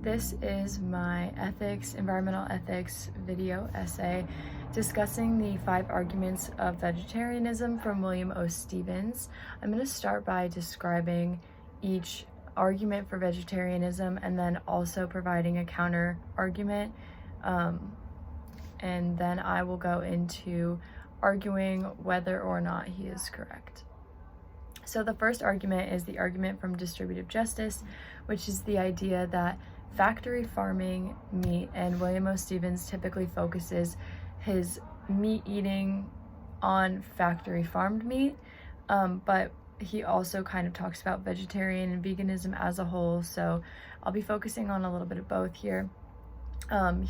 This is my environmental ethics video essay discussing the 5 arguments of vegetarianism from William O. Stevens. I'm going to start by describing each argument for vegetarianism and then also providing a counter argument. And then I will go into arguing whether or not he is correct. So the first argument is the argument from distributive justice, which is the idea that factory farming meat, and William O. Stevens typically focuses his meat eating on factory farmed meat, but he also kind of talks about vegetarian and veganism as a whole, so I'll be focusing on a little bit of both here.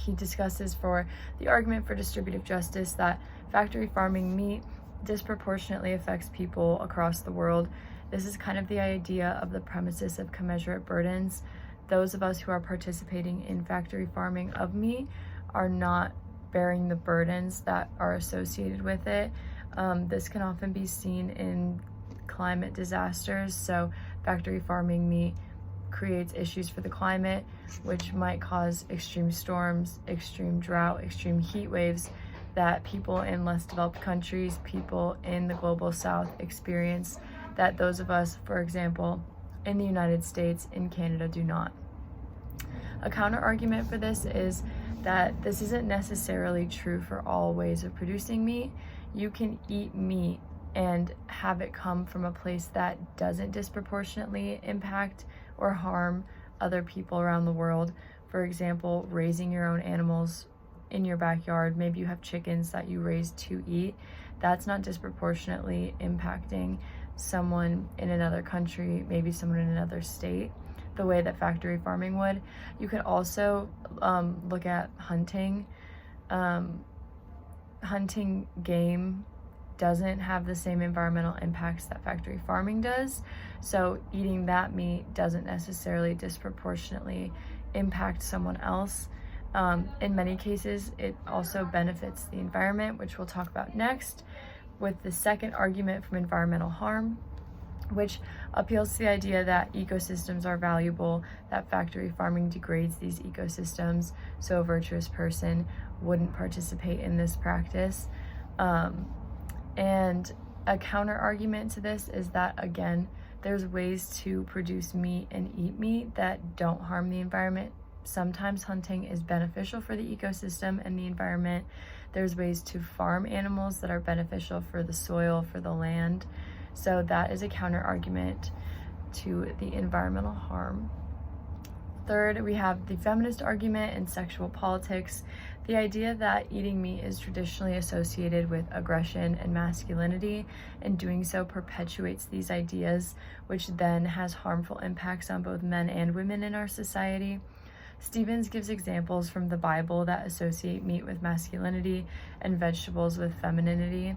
He discusses for the argument for distributive justice that factory farming meat disproportionately affects people across the world. This is kind of the idea of the premises of commensurate burdens. Those of us who are participating in factory farming of meat are not bearing the burdens that are associated with it. This can often be seen in climate disasters. So factory farming meat creates issues for the climate, which might cause extreme storms, extreme drought, extreme heat waves that people in less developed countries, people in the global south experience, that those of us, for example, in the United States, in Canada, do not. A counter argument for this is that this isn't necessarily true for all ways of producing meat. You can eat meat and have it come from a place that doesn't disproportionately impact or harm other people around the world. For example, raising your own animals in your backyard. Maybe you have chickens that you raise to eat. That's not disproportionately impacting someone in another country, maybe someone in another state, the way that factory farming would. You could also look at hunting. Hunting game doesn't have the same environmental impacts that factory farming does, so eating that meat doesn't necessarily disproportionately impact someone else. In many cases, it also benefits the environment, which we'll talk about next, with the second argument from environmental harm, which appeals to the idea that ecosystems are valuable, that factory farming degrades these ecosystems, so a virtuous person wouldn't participate in this practice. And a counter argument to this is that, again, there's ways to produce meat and eat meat that don't harm the environment. Sometimes hunting is beneficial for the ecosystem and the environment. There's ways to farm animals that are beneficial for the soil, for the land. So that is a counter argument to the environmental harm. Third, we have the feminist argument and sexual politics. The idea that eating meat is traditionally associated with aggression and masculinity, and doing so perpetuates these ideas, which then has harmful impacts on both men and women in our society. Stevens gives examples from the Bible that associate meat with masculinity and vegetables with femininity.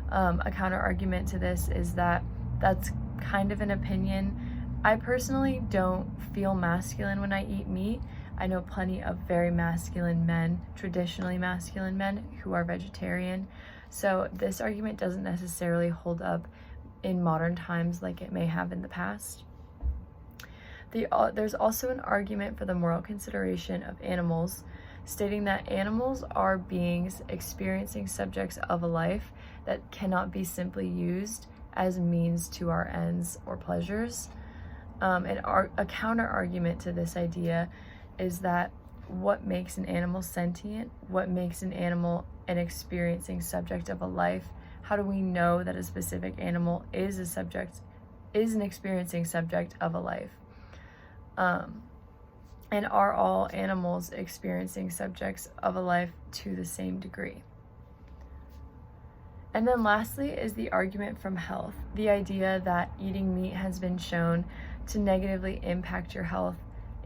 A counter argument to this is that that's kind of an opinion. I personally don't feel masculine when I eat meat. I know plenty of very masculine men, traditionally masculine men, who are vegetarian. So this argument doesn't necessarily hold up in modern times like it may have in the past. There's also an argument for the moral consideration of animals, stating that animals are beings experiencing subjects of a life that cannot be simply used as means to our ends or pleasures. A counter argument to this idea is that what makes an animal sentient, what makes an animal an experiencing subject of a life? How do we know that a specific animal is an experiencing subject of a life? And are all animals experiencing subjects of a life to the same degree? And then lastly is the argument from health, the idea that eating meat has been shown to negatively impact your health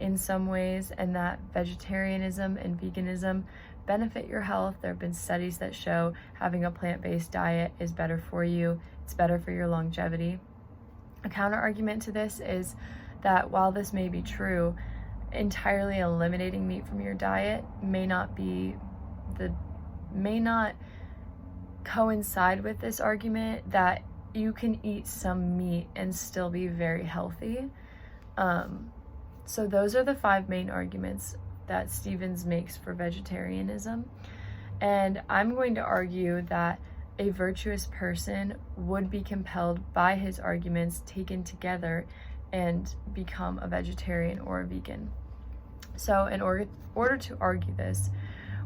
in some ways, and that vegetarianism and veganism benefit your health. There have been studies that show having a plant-based diet is better for you, it's better for your longevity. A counter argument to this is that while this may be true, entirely eliminating meat from your diet may not coincide with this argument that you can eat some meat and still be very healthy. So those are the 5 main arguments that Stevens makes for vegetarianism. And I'm going to argue that a virtuous person would be compelled by his arguments taken together and become a vegetarian or a vegan. So in order to argue this,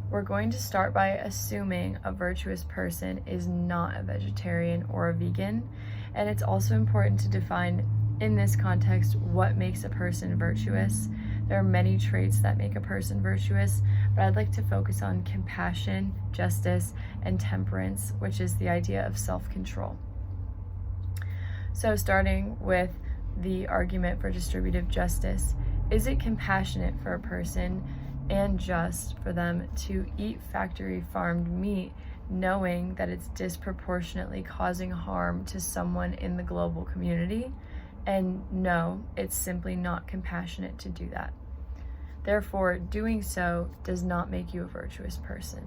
we're going to start by assuming a virtuous person is not a vegetarian or a vegan. And it's also important to define in this context what makes a person virtuous. There are many traits that make a person virtuous, but I'd like to focus on compassion, justice, and temperance, which is the idea of self-control. So starting with the argument for distributive justice, is it compassionate for a person and just for them to eat factory farmed meat knowing that it's disproportionately causing harm to someone in the global community? And no, it's simply not compassionate to do that. Therefore, doing so does not make you a virtuous person.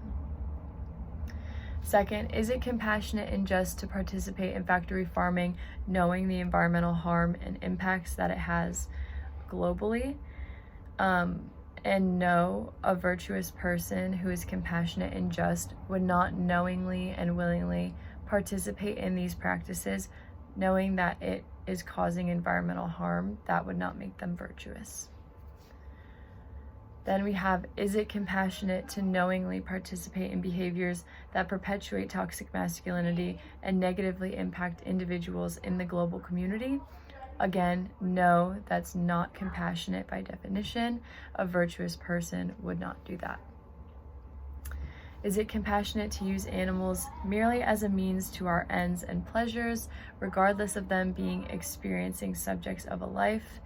Second, is it compassionate and just to participate in factory farming knowing the environmental harm and impacts that it has globally? And no, a virtuous person who is compassionate and just would not knowingly and willingly participate in these practices knowing that it is causing environmental harm. That would not make them virtuous. Then we have, is it compassionate to knowingly participate in behaviors that perpetuate toxic masculinity and negatively impact individuals in the global community? Again, no, that's not compassionate by definition. A virtuous person would not do that. Is it compassionate to use animals merely as a means to our ends and pleasures, regardless of them being experiencing subjects of a life?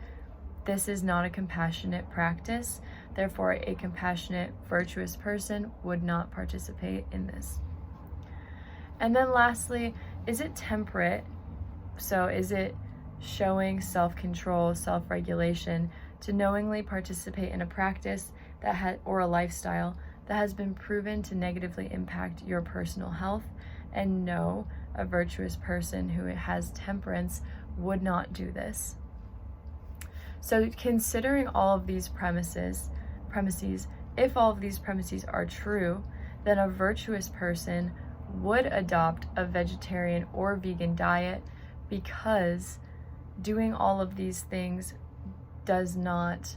This is not a compassionate practice. Therefore, a compassionate, virtuous person would not participate in this. And then lastly, is it temperate? So is it showing self-control, self-regulation to knowingly participate in a practice or a lifestyle that has been proven to negatively impact your personal health? And no, a virtuous person who has temperance would not do this. So considering all of these premises, if all of these premises are true, then a virtuous person would adopt a vegetarian or vegan diet, because doing all of these things does not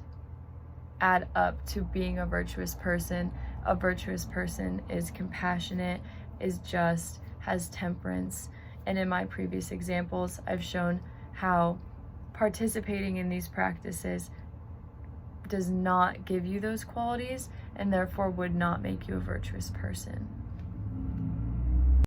add up to being a virtuous person. A virtuous person is compassionate, is just, has temperance. And in my previous examples, I've shown how participating in these practices does not give you those qualities and therefore would not make you a virtuous person.